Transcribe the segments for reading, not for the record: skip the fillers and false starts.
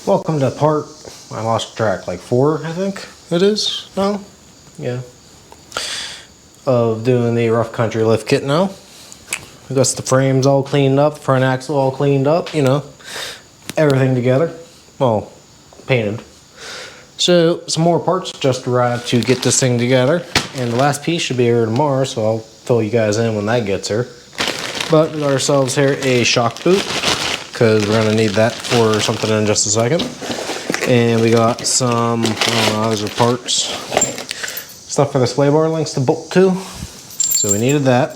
Welcome to part, I lost track, like 4, I think it is now. Yeah. Of doing the rough country lift kit now. We got the frames all cleaned up, front axle all cleaned up, you know, everything together. Well, painted. So, some more parts just arrived to get this thing together. And the last piece should be here tomorrow, so I'll fill you guys in when that gets here. But we got ourselves here a shock boot, because we're going to need that for something in just a second. And we got some, those are parts. Stuff for the sway bar links to bolt to. So we needed that.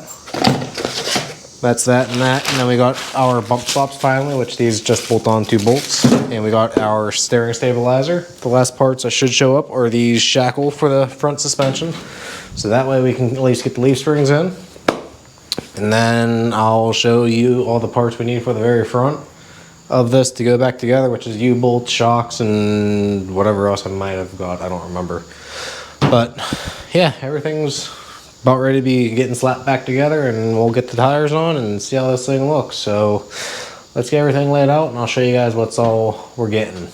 That's that and that. And then we got our bump stops finally, which these just bolt on 2 bolts. And we got our steering stabilizer. The last parts that should show up are these shackle for the front suspension. So that way we can at least get the leaf springs in. And then I'll show you all the parts we need for the very front of this to go back together, which is U-bolts, shocks, and whatever else I might have got. I don't remember. But yeah, everything's about ready to be getting slapped back together, and we'll get the tires on and see how this thing looks. So let's get everything laid out, and I'll show you guys what's all we're getting.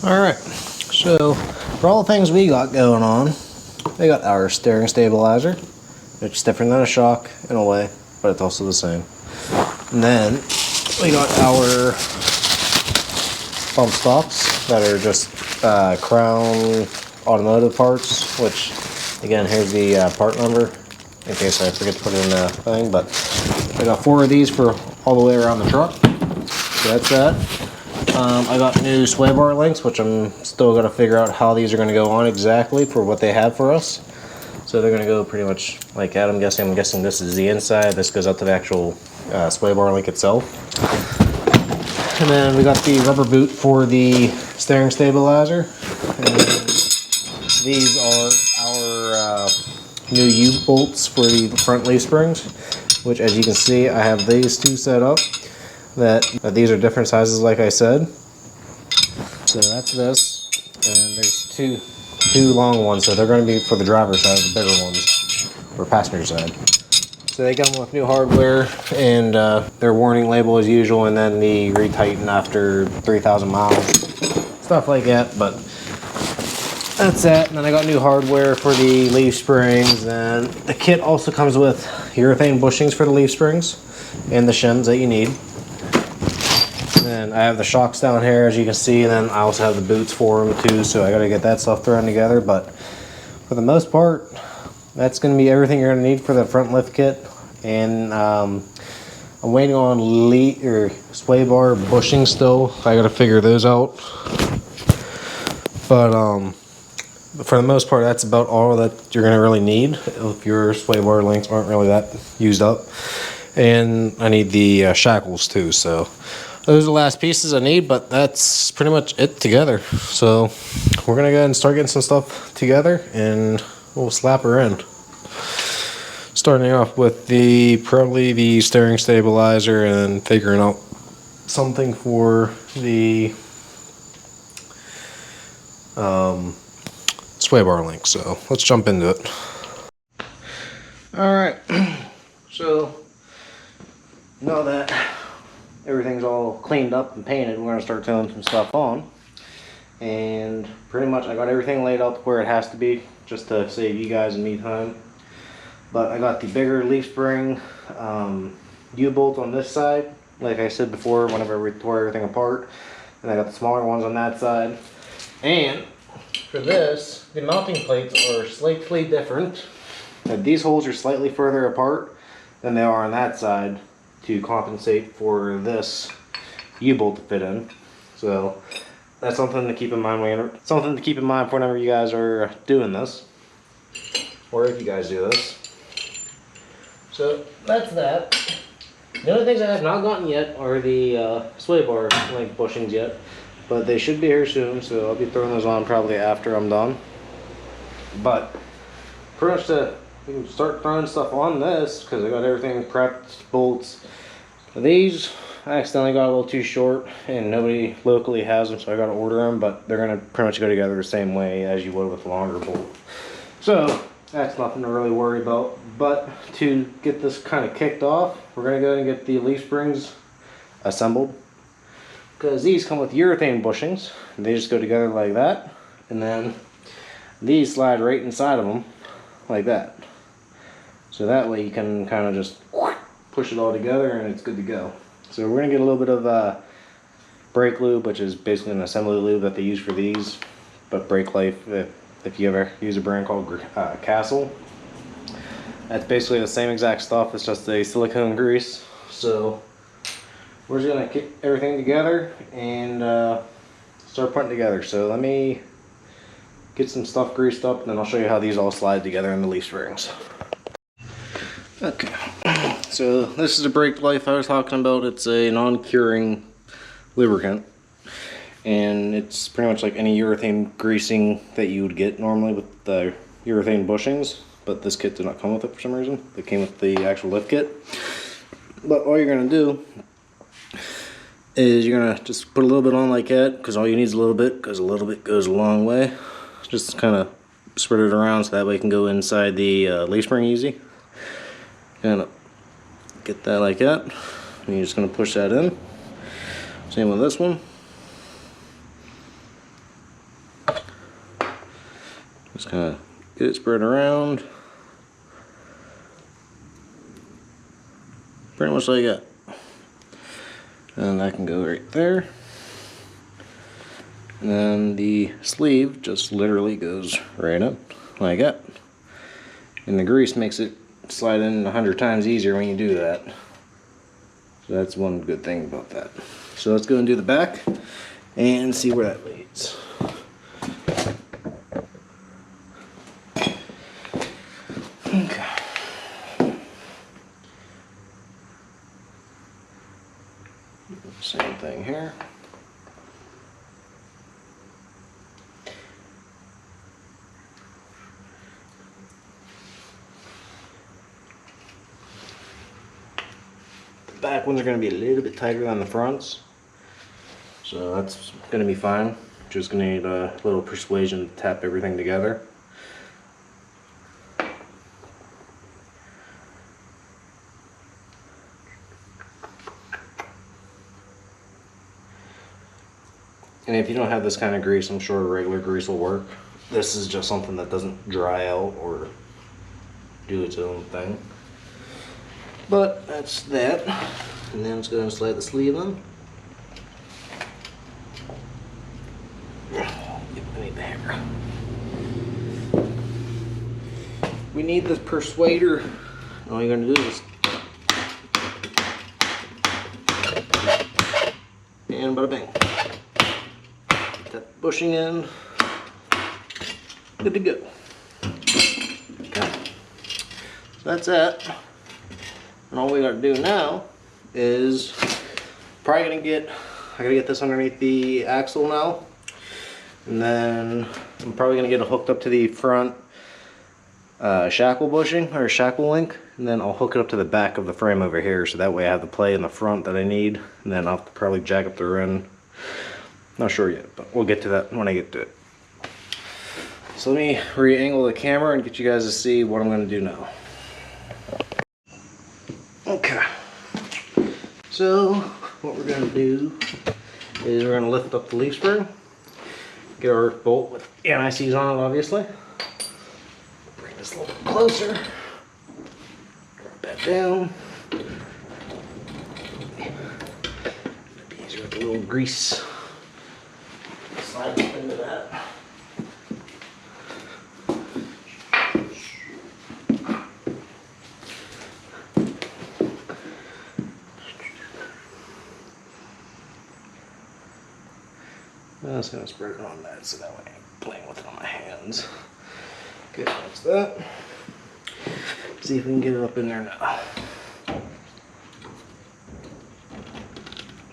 Alright, so for all the things we got going on, we got our steering stabilizer, which is different than a shock in a way, but it's also the same. And then we got our bump stops that are just Crown automotive parts, which again, here's the part number in case I forget to put it in the thing, but I got 4 of these for all the way around the truck. So that's that. I got new sway bar links, which I'm still going to figure out how these are going to go on exactly for what they have for us. So they're going to go pretty much like that, I'm guessing. I'm guessing this is the inside. This goes out to the actual sway bar link itself. And then we got the rubber boot for the steering stabilizer. And these are our new U-bolts for the front leaf springs, which as you can see, I have these 2 set up. That these are different sizes, like I said. So that's this, and there's two long ones, so they're going to be for the driver's side, the bigger ones, or passenger side. So they come with new hardware and their warning label as usual, and then the retighten after 3,000 miles, stuff like that. But that's that. And then I got new hardware for the leaf springs, and the kit also comes with urethane bushings for the leaf springs and the shims that you need. And I have the shocks down here, as you can see, and then I also have the boots for them too, so I got to get that stuff thrown together. But for the most part, that's going to be everything you're going to need for the front lift kit. And I'm waiting on sway bar bushing still. I got to figure those out. But for the most part, that's about all that you're going to really need if your sway bar links aren't really that used up. And I need the shackles too, so those are the last pieces I need, but that's pretty much it together. So we're gonna go ahead and start getting some stuff together, and we'll slap her in. Starting off with probably the steering stabilizer, and figuring out something for the sway bar link. So let's jump into it. All right, so now that everything's all cleaned up and painted, we're going to start throwing some stuff on. And pretty much I got everything laid out where it has to be, just to save you guys and me time. But I got the bigger leaf spring U-bolt on this side, like I said before, whenever we tore everything apart. And I got the smaller ones on that side. And for this, the mounting plates are slightly different. These holes are slightly further apart than they are on that side, to compensate for this U-bolt to fit in. So that's something to keep in mind whenever you guys are doing this, or if you guys do this. So that's that. The only things I have not gotten yet are the sway bar link bushings yet, but they should be here soon, so I'll be throwing those on probably after I'm done. But pretty much we can start throwing stuff on this, because I got everything prepped, bolts. These I accidentally got a little too short, and nobody locally has them, so I got to order them, but they're going to pretty much go together the same way as you would with a longer bolt. So That's nothing to really worry about. But to get this kind of kicked off, we're going to go ahead and get the leaf springs assembled. Because these come with urethane bushings. They just go together like that. And then these slide right inside of them like that. So that way you can kind of just push it all together and it's good to go. So we're going to get a little bit of brake lube, which is basically an assembly lube that they use for these. But brake life, if you ever use a brand called Castle, that's basically the same exact stuff. It's just a silicone grease. So we're just going to get everything together and start putting together. So let me get some stuff greased up and then I'll show you how these all slide together in the leaf springs. Okay, so this is a brake life I was talking about. It's a non-curing lubricant, and it's pretty much like any urethane greasing that you would get normally with the urethane bushings, but this kit did not come with it for some reason. It came with the actual lift kit. But all you're going to do is you're going to just put a little bit on like that, because all you need is a little bit, because a little bit goes a long way. Just kind of spread it around so that way it can go inside the leaf spring easy. Kind of get that like that, and you're just going to push that in. Same with this one. Just kind of get it spread around. Pretty much like that. And that can go right there. And then the sleeve just literally goes right up like that. And the grease makes it slide in 100 times easier when you do that. So that's one good thing about that. So let's go and do the back and see where that leads. Okay. Same thing here. Back ones are going to be a little bit tighter than the fronts, so that's going to be fine. Just going to need a little persuasion to tap everything together. And if you don't have this kind of grease, I'm sure regular grease will work. This is just something that doesn't dry out or do its own thing. But that's that. And then let's go and slide the sleeve on. I need the hammer. We need this persuader. All you're going to do is and bada bing. Get that bushing in. Good to go. Okay. So that's it. And all we got to do now is I gotta get this underneath the axle now, and then I'm probably gonna get it hooked up to the front shackle bushing or shackle link, and then I'll hook it up to the back of the frame over here, so that way I have the play in the front that I need, and then I'll probably jack up the rim. Not sure yet, but we'll get to that when I get to it. So let me re-angle the camera and get you guys to see what I'm gonna do now. Okay, so what we're going to do is we're going to lift up the leaf spring, get our bolt with anti-seize on it obviously, bring this a little bit closer, drop that down, it'd be easier with a little grease, slide up into that. I'm just going to spread it on that so that way I'm playing with it on my hands. Okay, that's that. See if we can get it up in there now.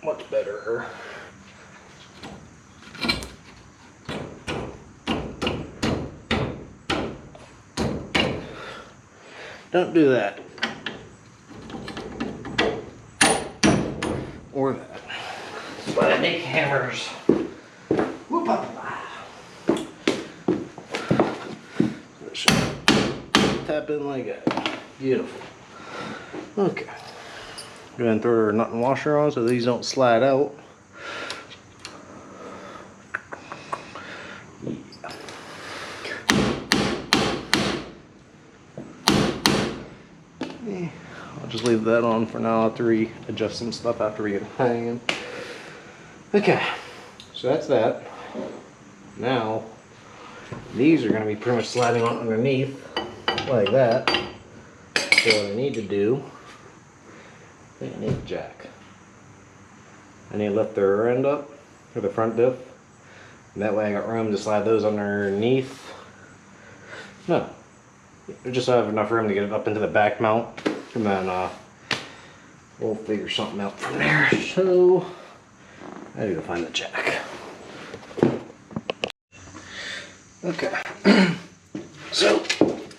Much better. Don't do that. Or that. But I make hammers. tap in like that. Beautiful. Okay. Go ahead and throw our nut and washer on so these don't slide out. I'll just leave that on for now. I'll have to readjust some stuff after we get it hanging. Okay, so that's that. Now, these are going to be pretty much sliding on underneath like that. So what I need to do, I think I need a jack. I need to lift the rear end up, or the front diff. And that way I got room to slide those underneath. No, just so I have enough room to get it up into the back mount. And then we'll figure something out from there. So, I need to find the jack. Okay, so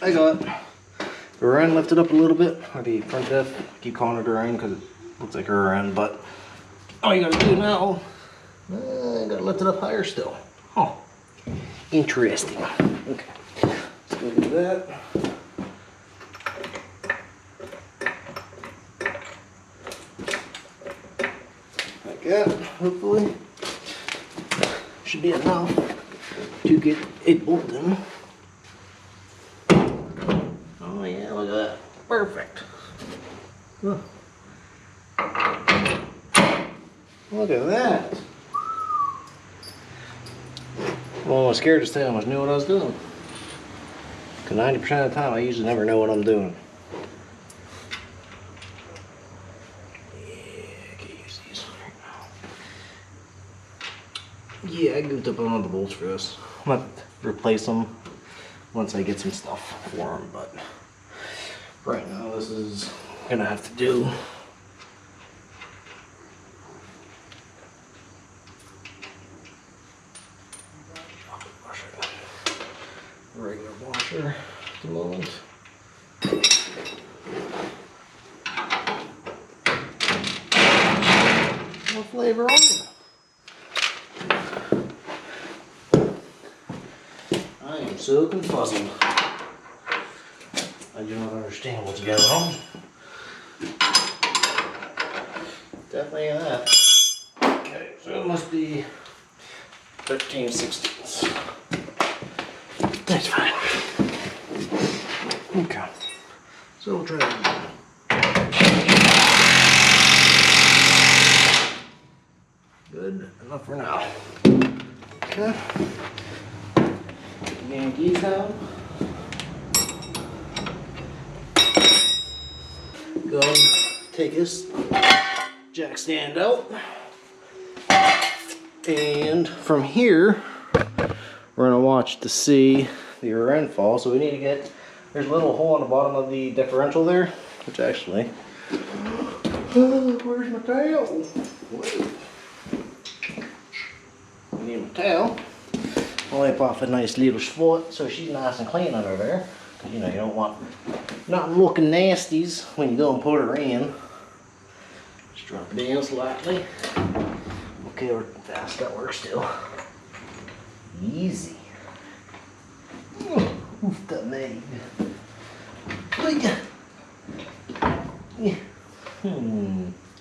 I got the rear end lifted up a little bit, or the front diff. I keep calling it rear end because it looks like a rear end, but all you gotta do now, I gotta lift it up higher still. Oh, interesting. Okay, let's go do that. Like that, hopefully. Should be enough to get it bolted. Oh yeah, look at that. Perfect. Look at that. Well, I was scared to say how much I knew what I was doing. Because 90% of the time I usually never know what I'm doing. Yeah, I goofed up on all the bolts for this. I'm gonna have to replace them once I get some stuff for them, but right now this is gonna have to do. Regular washer at the moment. What flavor are you? I am so confuzzled. I do not understand what's going on. Definitely that. Okay, so it must be 13/16. That's fine. Okay. So we'll try that. Good enough for now. Okay. Yankees out. Go and take this jack stand out. And from here, we're gonna watch to see the rear end fall. So we need to get, there's a little hole on the bottom of the differential there, which actually, where's my towel? Whoa. I need my towel. Wipe off a nice little spot so she's nice and clean under there. Cause you know, you don't want nothing looking nasties when you go and put her in. Just drop it down slightly. Okay, we're fast, that works still. Easy. Oof, that made.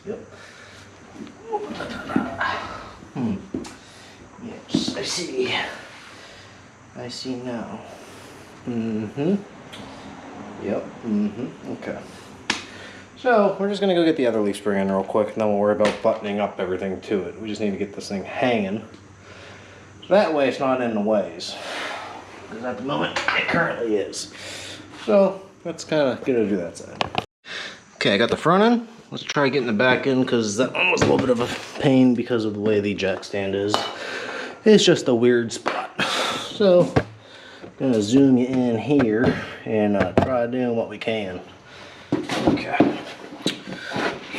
Yep. Yes, I see. I see now. Yep. Okay. So we're just gonna go get the other leaf spring in real quick, and then we'll worry about buttoning up everything to it. We just need to get this thing hanging. So that way it's not in the ways. Because at the moment it currently is. So that's kind of gonna do that side. Okay, I got the front end. Let's try getting the back end because that one was a little bit of a pain because of the way the jack stand is. It's just a weird spot. So I'm gonna zoom you in here and try doing what we can. Okay.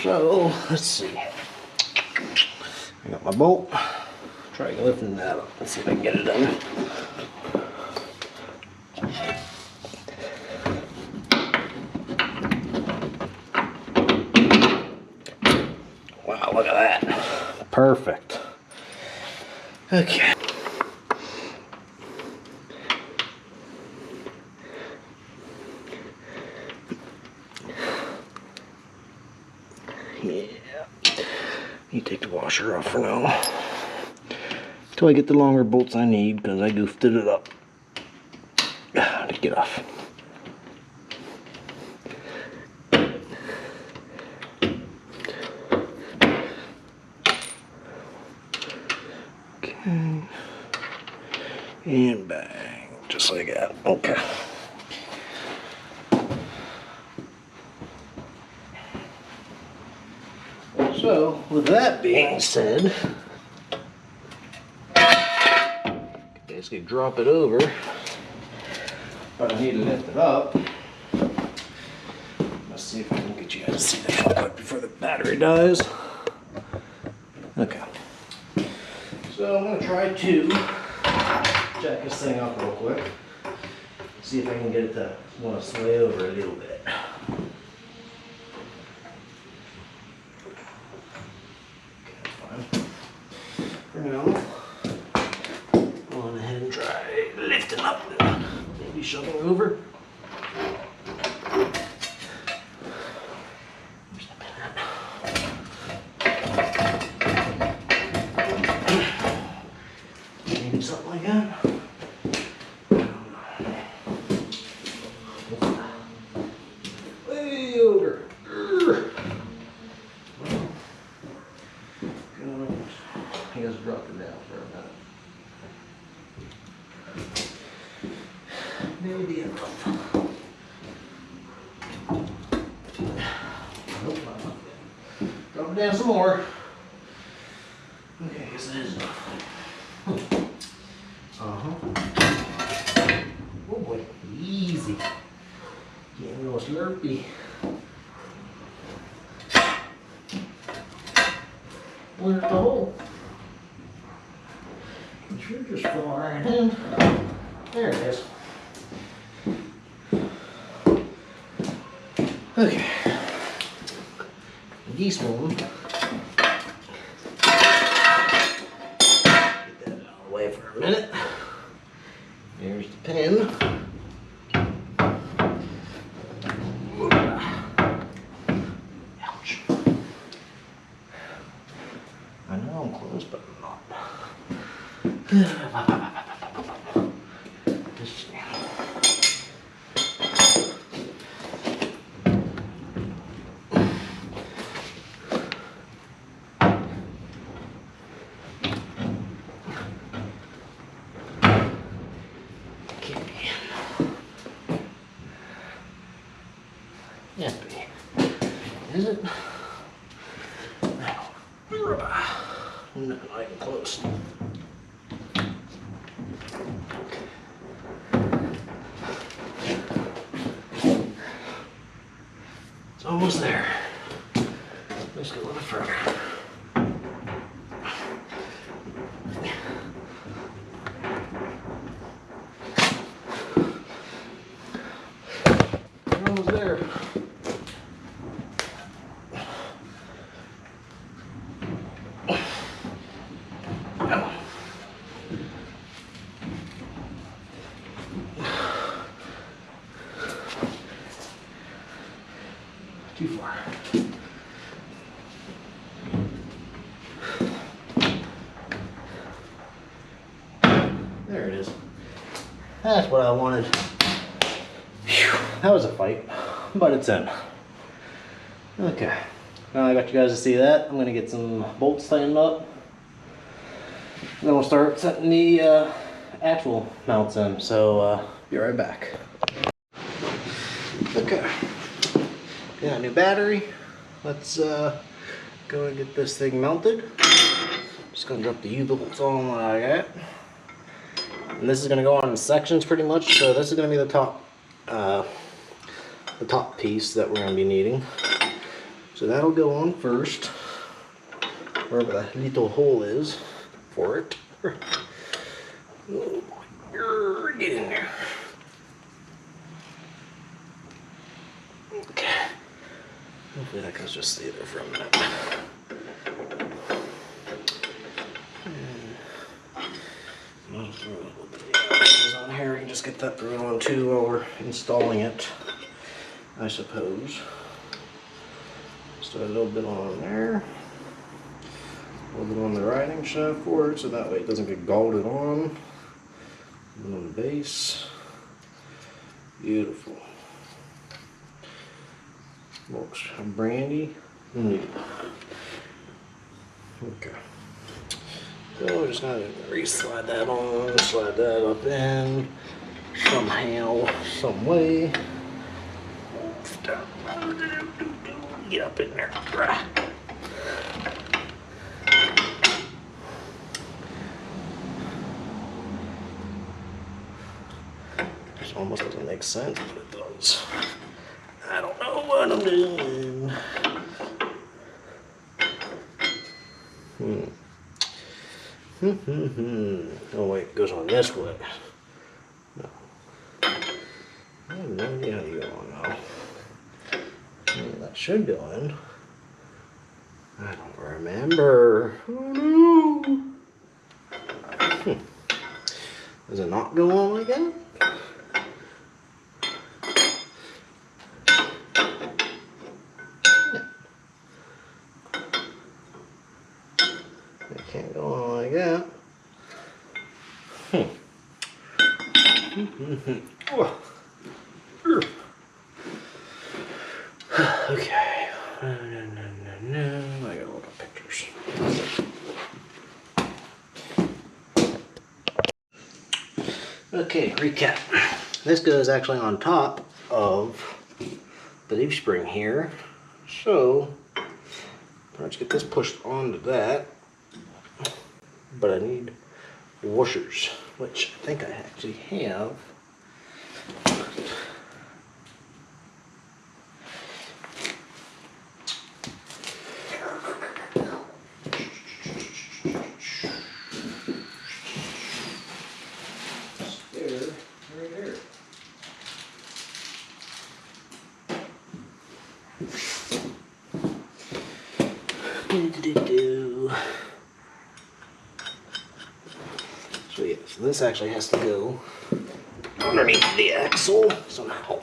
So let's see. I got my bolt. Try lifting that up. Let's see if I can get it done. Wow, look at that. Perfect. Okay. You take the washer off for now. Until I get the longer bolts I need, because I goofed it up. To get off. Okay. And bang. Just like that. Okay. So, with that being said, basically drop it over, but I need to lift it up. Let's see if I can get you guys to see the shot before the battery dies. Okay. So I'm going to try to jack this thing up real quick. See if I can get it to want to sway over a little bit. Okay, fine. For now, go on ahead and try lifting up and maybe shoving over. Where's the pin at? Maybe something like that. Way over. He has dropped it down for a minute. Maybe enough. Nope, not enough yet. Drop it down some more. Okay, I guess that is enough. Oh boy, easy. Getting a little slurpy. Where's the hole? It should just fall right in. There it is. Okay. This one. Get that out of the way for a minute. There's the pin. Ouch. I know I'm close, but I'm not. Yeah, is it? No, not even close. It's almost there. Let's go a little further. We're almost there. Too far. There it is. That's what I wanted. Whew, that was a fight, but it's in. Okay, now I got you guys to see that. I'm gonna get some bolts tightened up. Then we'll start setting the actual mounts in. So be right back. Okay. Got a new battery. Let's go and get this thing mounted. Just gonna drop the U-bolts on what I got. And this is gonna go on in sections pretty much. So this is gonna be the top piece that we're gonna be needing. So that'll go on first, wherever the little hole is for it. Oh boy, get in there. Okay. Hopefully that can just stay there for a minute. I'll throw a little bit of this on here. We can just get that thrown on too while we're installing it, I suppose. Just throw a little bit on there. A little bit on the riding shaft forward so that way it doesn't get galled on. And on the base. Beautiful. Looks brandy. Okay. So we're just gonna re-slide that on, slide that up in somehow, some way. Get up in there. This almost doesn't make sense, but it does. I don't know what I'm doing. Oh wait, it goes on this way. No. I have no idea how to go on now. That should go in. I don't remember. Oh no. Does it not go on like that? It can't go on like that. Okay. I got a lot of pictures. Okay, recap. This goes actually on top of the leaf spring here. So, let's get this pushed onto that. But I need washers, which I think I actually have. So yeah, so this actually has to go underneath the axle somehow.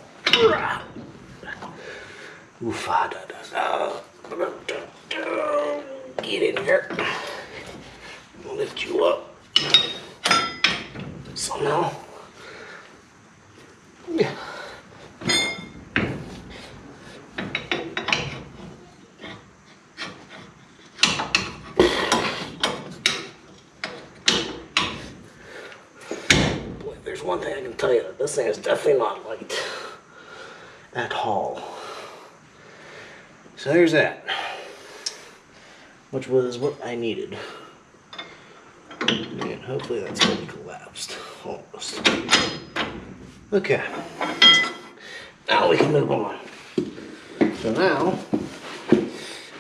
Oof, get in here. I'll lift you up somehow. Yeah. One thing I can tell you, this thing is definitely not light at all. So there's that, which was what I needed. And hopefully that's fully collapsed, almost. Okay, now we can move on. So now,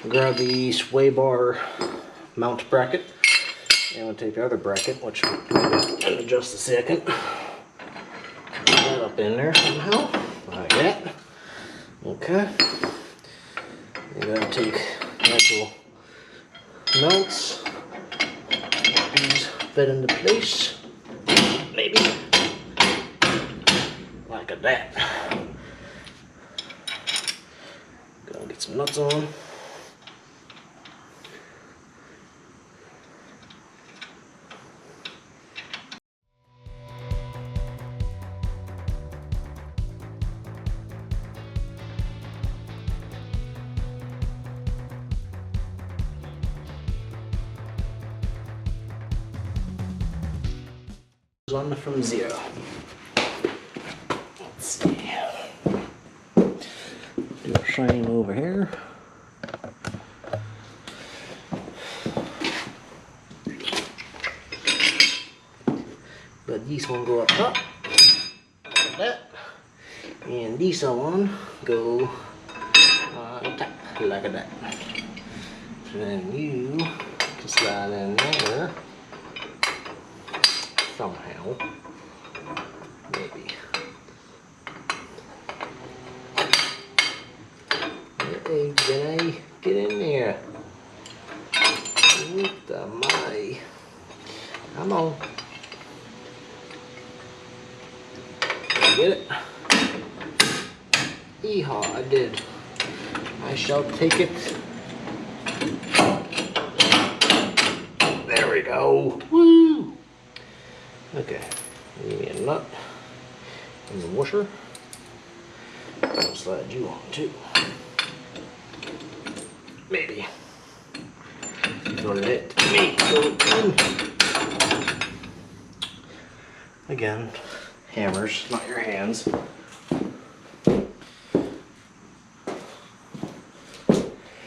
grab the sway bar mount bracket, and we'll take the other bracket, which we'll in just a second. That up in there somehow, like that. Okay. You're gonna take actual mounts. These fit into place. Maybe like that. Gonna get some nuts on. On from 0. Let's see. Do a shine over here. But these one go up top, like that, and these one go on top, like that. So then you can slide in there. Somehow, maybe. Hey, Jenny, get in there. What the my? Come on. Get it? Yeehaw, I did. I shall take it. go. Woo! Okay, give me a nut and the washer. I'll slide you on too. Maybe. Don't let me go in. Again, hammers, not your hands.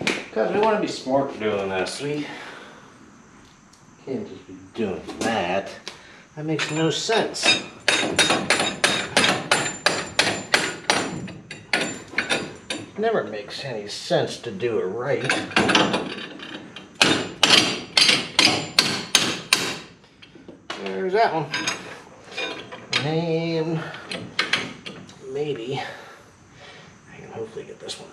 Because we want to be smart doing this. We can't just be doing that. That makes no sense. Never makes any sense to do it right. There's that one. And maybe I can hopefully get this one.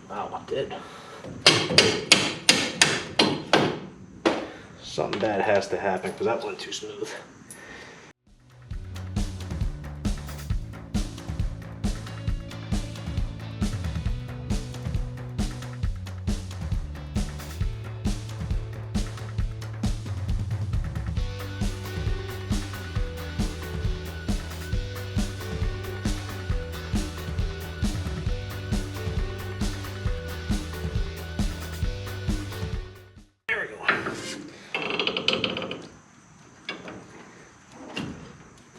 Wow, it did. Something bad has to happen because that went too smooth.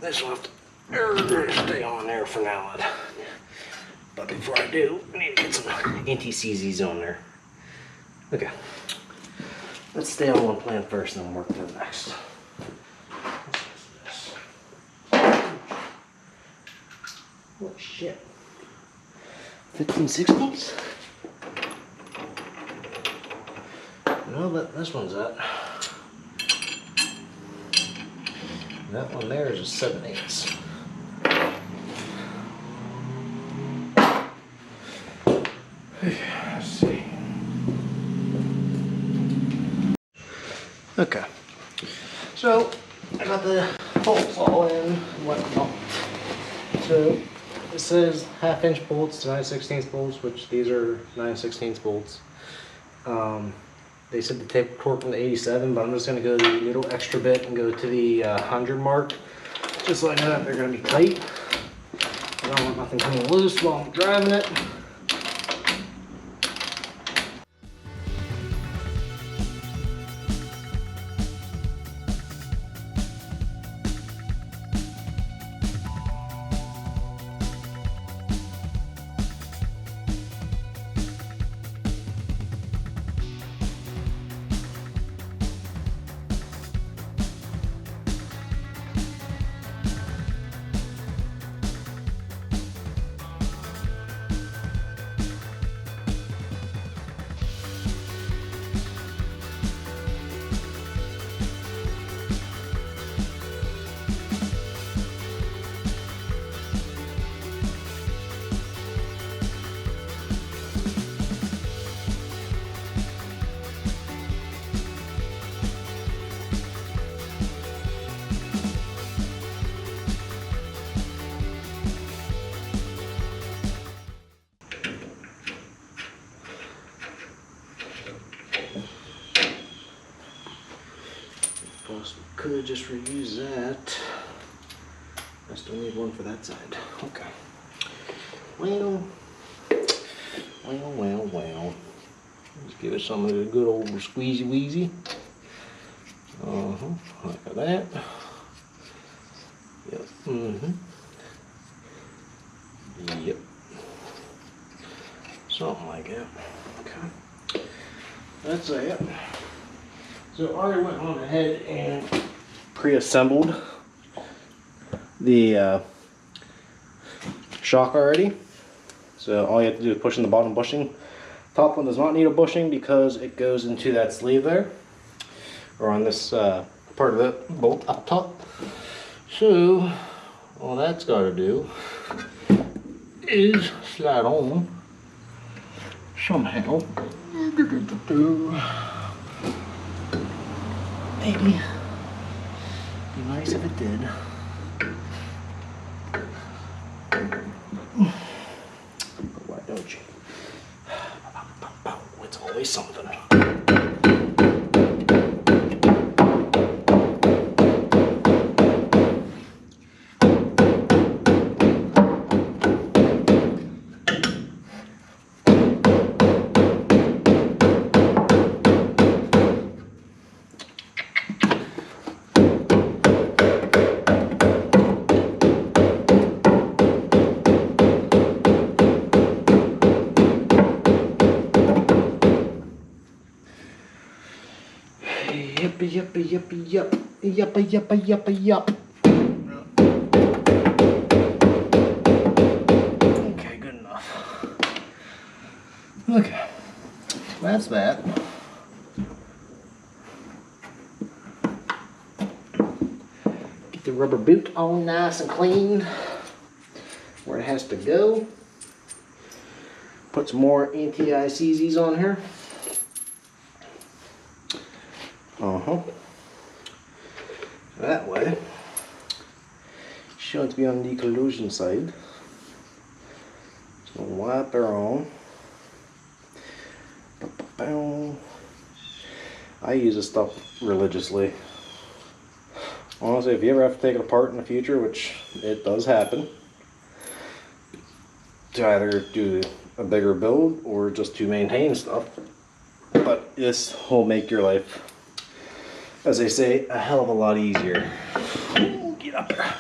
This will have to stay on there for now. But before I do, I need to get some anti-CZs on there. Okay. Let's stay on one plan first and then work to the next. What shit? 15/16? No, but this one's that. That one there is a 7/8. Let's see. Okay. So I got the bolts all in and whatnot. So it says 1/2" bolts to 9/16 bolts, which these are 9/16 bolts. They said to take torque from the 87, but I'm just going to go the little extra bit and go to the 100 mark, just so I know that they're going to be tight. I don't want nothing coming loose while I'm driving it. Could just reuse that. I still need one for that side. Okay. Well. Let's give it some of the good old squeezy wheezy. Like that. Yep. Yep. Something like that. Okay. That's it. So I already went on ahead and pre-assembled the shock already. So all you have to do is push in the bottom bushing. Top one does not need a bushing because it goes into that sleeve there, or on this part of the bolt up top. So all that's got to do is slide on somehow. Maybe be nice if it did. But why don't you? It's always something. yup. Yup. Okay, good enough. Okay, that's that. Get the rubber boot all nice and clean where it has to go. Put some more anti-ICZs on here. That way, she wants to be on the collusion side. So wipe her on. I use this stuff religiously. Honestly, if you ever have to take it apart in the future, which it does happen, to either do a bigger build or just to maintain stuff, but this will make your life, as they say, a hell of a lot easier. Ooh, get up there.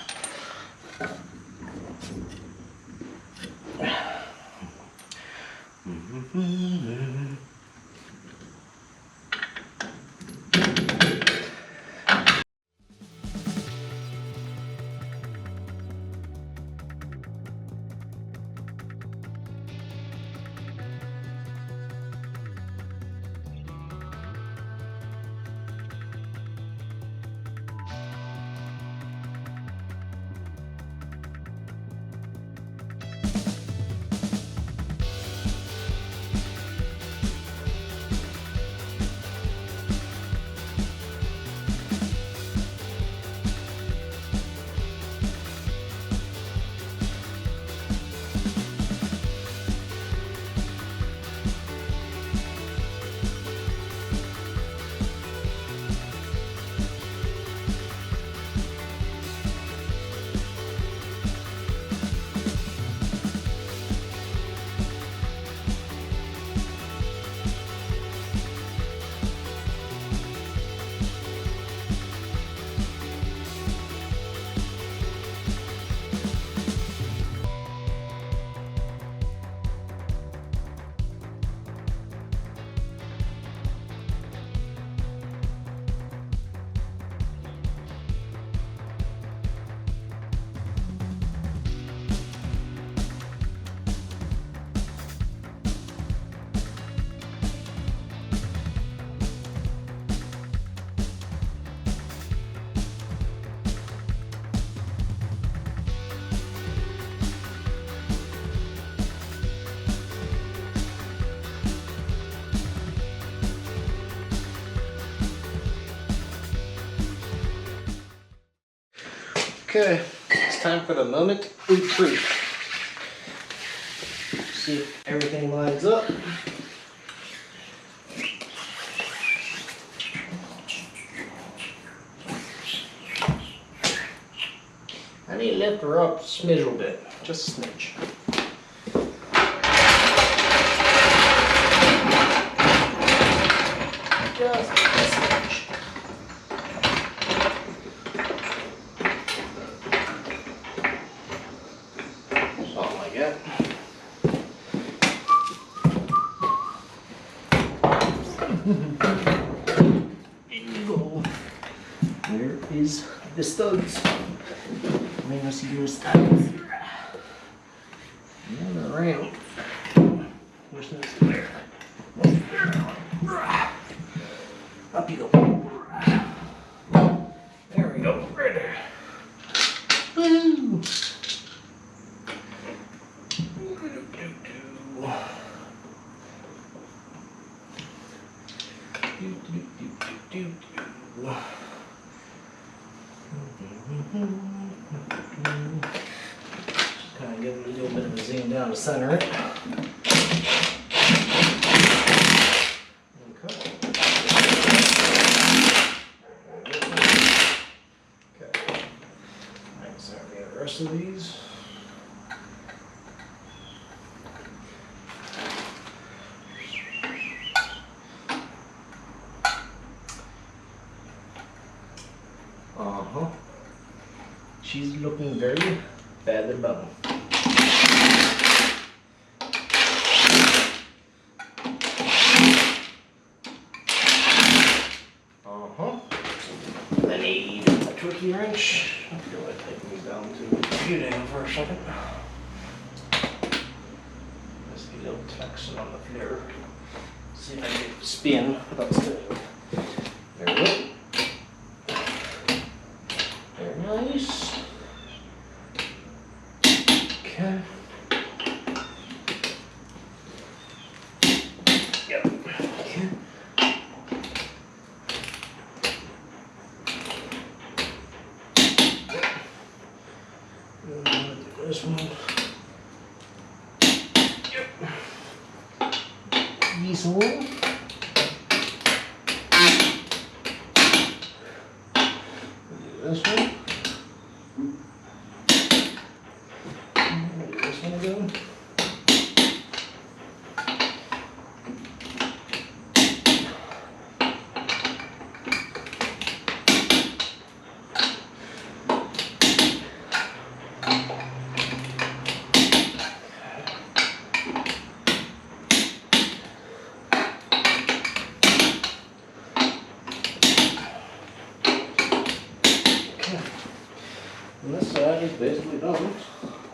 Okay, it's time for the moment of truth. See if everything lines up. I need to lift her up a smidge bit, just a smidge. Just a smidge. Something like that. There you go. There is the studs. I mean, let's see those studs here. Another round. Which is there. Up you go. There we go. Right there. Woo! Just kind of give it a little bit of a zoom down to center it. Of these. She's looking very bad at the bottom. monkey wrench. I feel like taking these down to the computer for a second. Just a little traction on the floor. See if I can spin without spinning. There we go. Very nice. Okay. Yep. Okay. This one. Yep. This one. This one. This one again. And this side is basically done.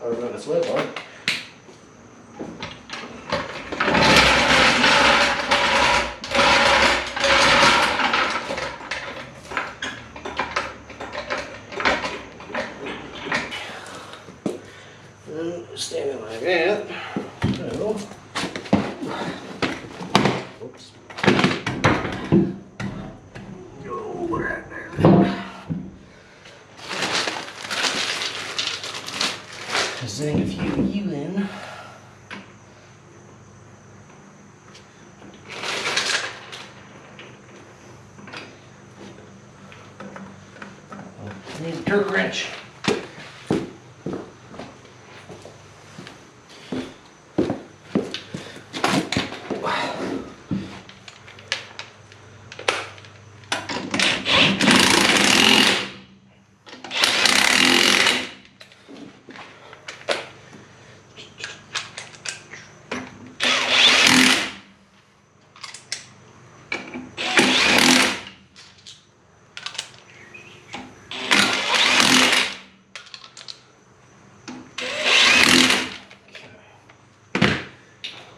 Or on its way part. And standing like that. So, oops. Go right there. Zing a few of you in. Need a Turk wrench.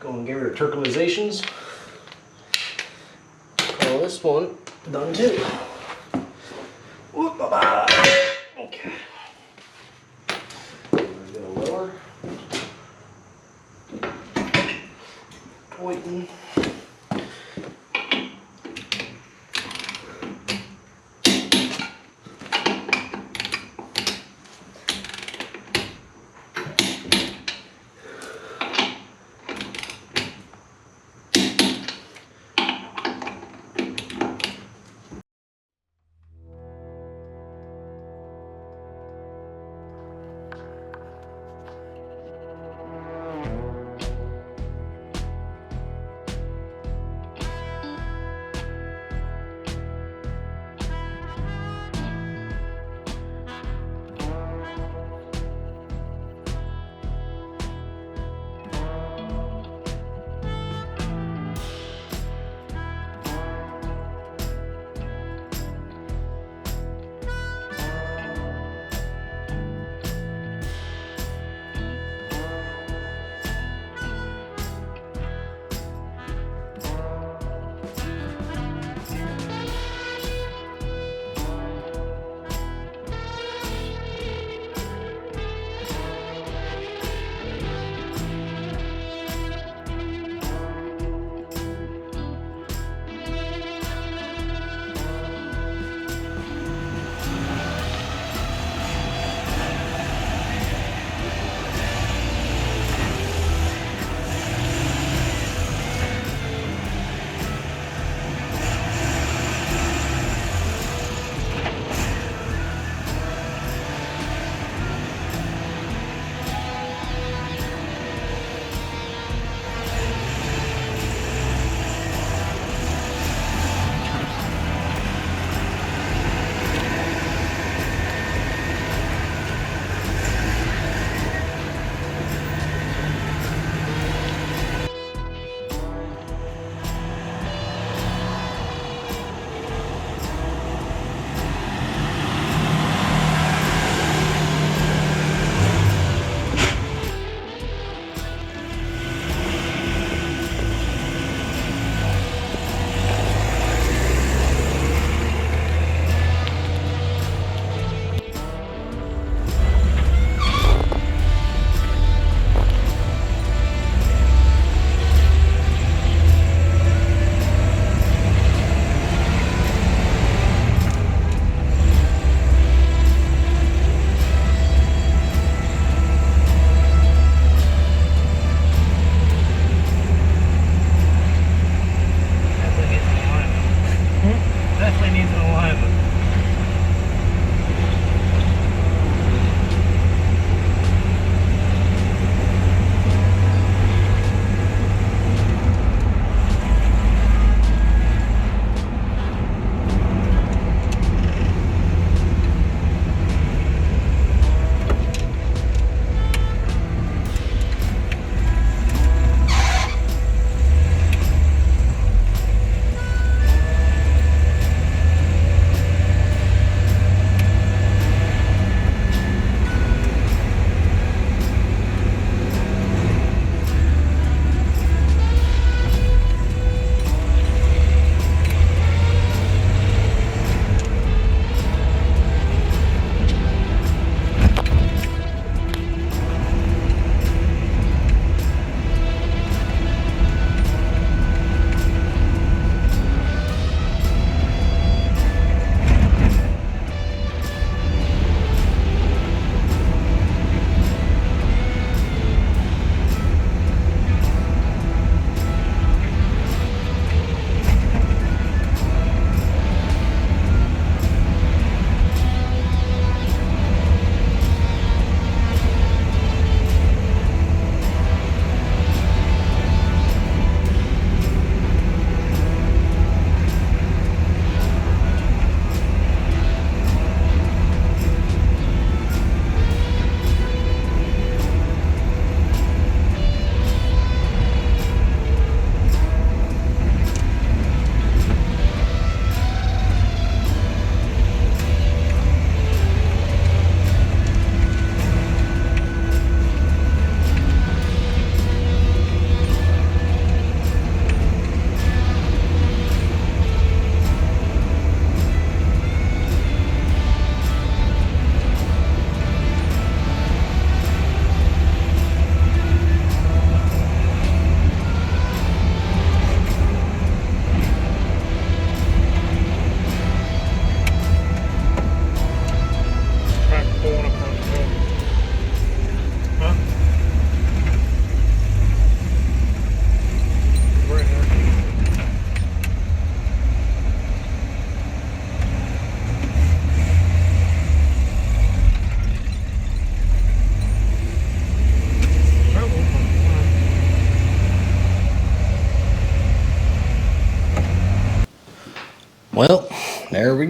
Go and give her turquoizations. Call this one done too. Whoop, bye-bye. Okay. We're gonna go lower. Pointing.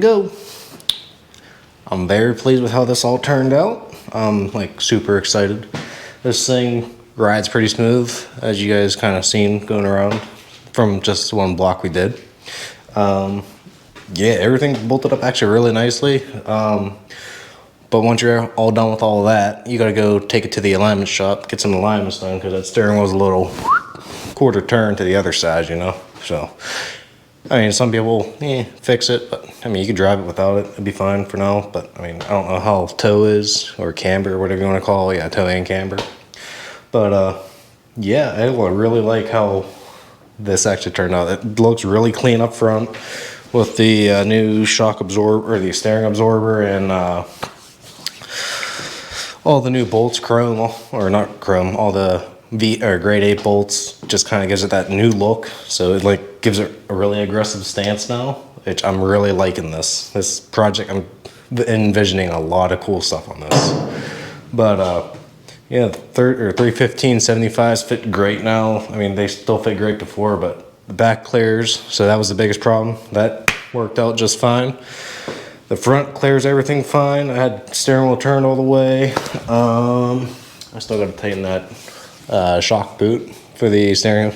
go. I'm very pleased with how this all turned out. I'm like super excited. This thing rides pretty smooth, as you guys kind of seen going around from just one block we did. Yeah, everything bolted up actually really nicely. But once you're all done with all of that, you gotta go take it to the alignment shop, get some alignments done, because that steering wheel's a little quarter turn to the other side, you know. So, I mean, some people fix it, but I mean, you can drive it without it. It'd be fine for now. But I mean, I don't know how toe is or camber or whatever you want to call it. Yeah, toe and camber. But yeah, I really like how this actually turned out. It looks really clean up front with the new shock absorber, or the steering absorber, and all the new bolts, chrome, or not chrome, all the grade 8 bolts just kind of gives it that new look. So it like gives it a really aggressive stance now, which I'm really liking this project. I'm envisioning a lot of cool stuff on this. But yeah, the 315/75s fit great now. I mean, they still fit great before, but the back clears, so that was the biggest problem. That worked out just fine. The front clears everything fine. I had steering wheel turned all the way. I still got to tighten that shock boot for the steering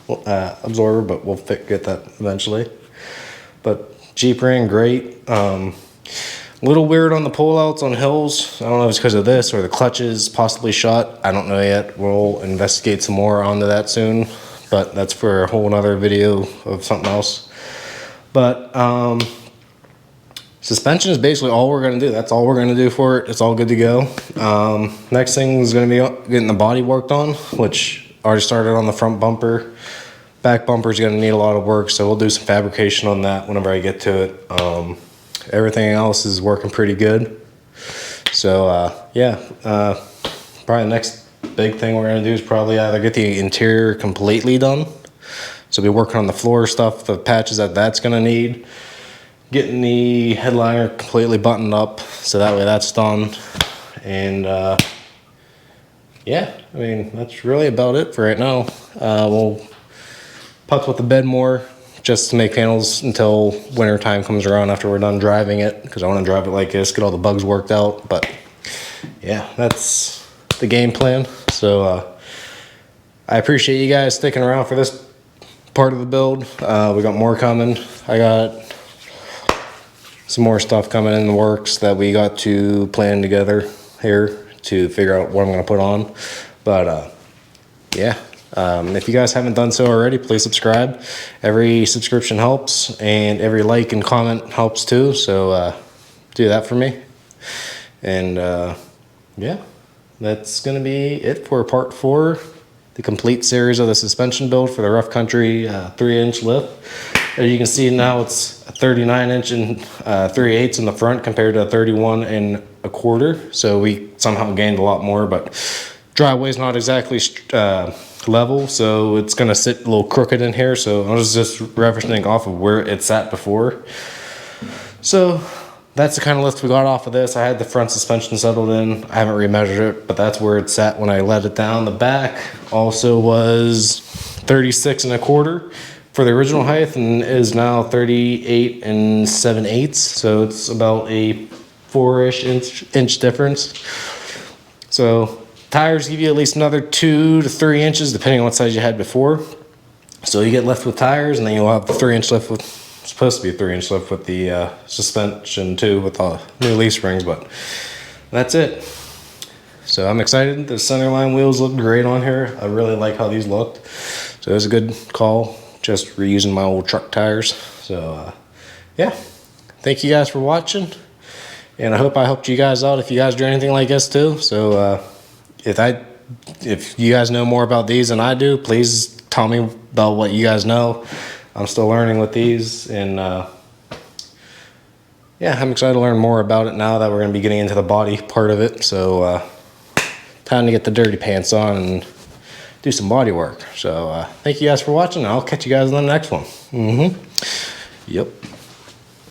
absorber, but we'll get that eventually. But Jeep ran great. Little weird on the pullouts on hills. I don't know if it's because of this or the clutches possibly shot. I don't know yet. We'll investigate some more onto that soon, but that's for a whole nother video of something else. But suspension is basically all we're going to do. That's all we're going to do for it. It's all good to go. Next thing is going to be getting the body worked on, which already started on the front bumper. Back bumper is going to need a lot of work, so we'll do some fabrication on that whenever I get to it. Everything else is working pretty good. So yeah, probably the next big thing we're going to do is probably either get the interior completely done. So we'll be working on the floor stuff, the patches that's going to need. Getting the headliner completely buttoned up, so that way that's done. And yeah, I mean, that's really about it for right now. We'll putz with the bed more, just to make panels until winter time comes around after we're done driving it, because I want to drive it like this, get all the bugs worked out. But yeah, that's the game plan. So I appreciate you guys sticking around for this part of the build. We got more coming. I got some more stuff coming in the works that we got to plan together here to figure out what I'm going to put on. But yeah. If you guys haven't done so already, please subscribe. Every subscription helps, and every like and comment helps too, so do that for me. And yeah, that's going to be it for part 4, the complete series of the suspension build for the Rough Country 3-inch lift. As you can see now, it's a 39-inch and 3/8 in the front compared to a 31 1/4, so we somehow gained a lot more, but driveway's not exactly level, so it's gonna sit a little crooked in here. So I was just referencing off of where it sat before. So that's the kind of lift we got off of this. I had the front suspension settled in. I haven't remeasured it, but that's where it sat when I let it down. The back also was 36 1/4 for the original height, and is now 38 7/8. So it's about a 4-ish inch difference. So tires give you at least another 2 to 3 inches, depending on what size you had before. So you get left with tires, and then you'll have the 3-inch lift with, supposed to be a 3-inch lift with the suspension too, with the new leaf springs. But that's it. So I'm excited. The centerline wheels look great on here. I really like how these looked. So it was a good call, just reusing my old truck tires. So yeah, thank you guys for watching, and I hope I helped you guys out if you guys do anything like this too. So if you guys know more about these than I do, please tell me about what you guys know. I'm still learning with these, and yeah, I'm excited to learn more about it now that we're going to be getting into the body part of it. So time to get the dirty pants on and do some body work. So thank you guys for watching. I'll catch you guys in the next one. Yep.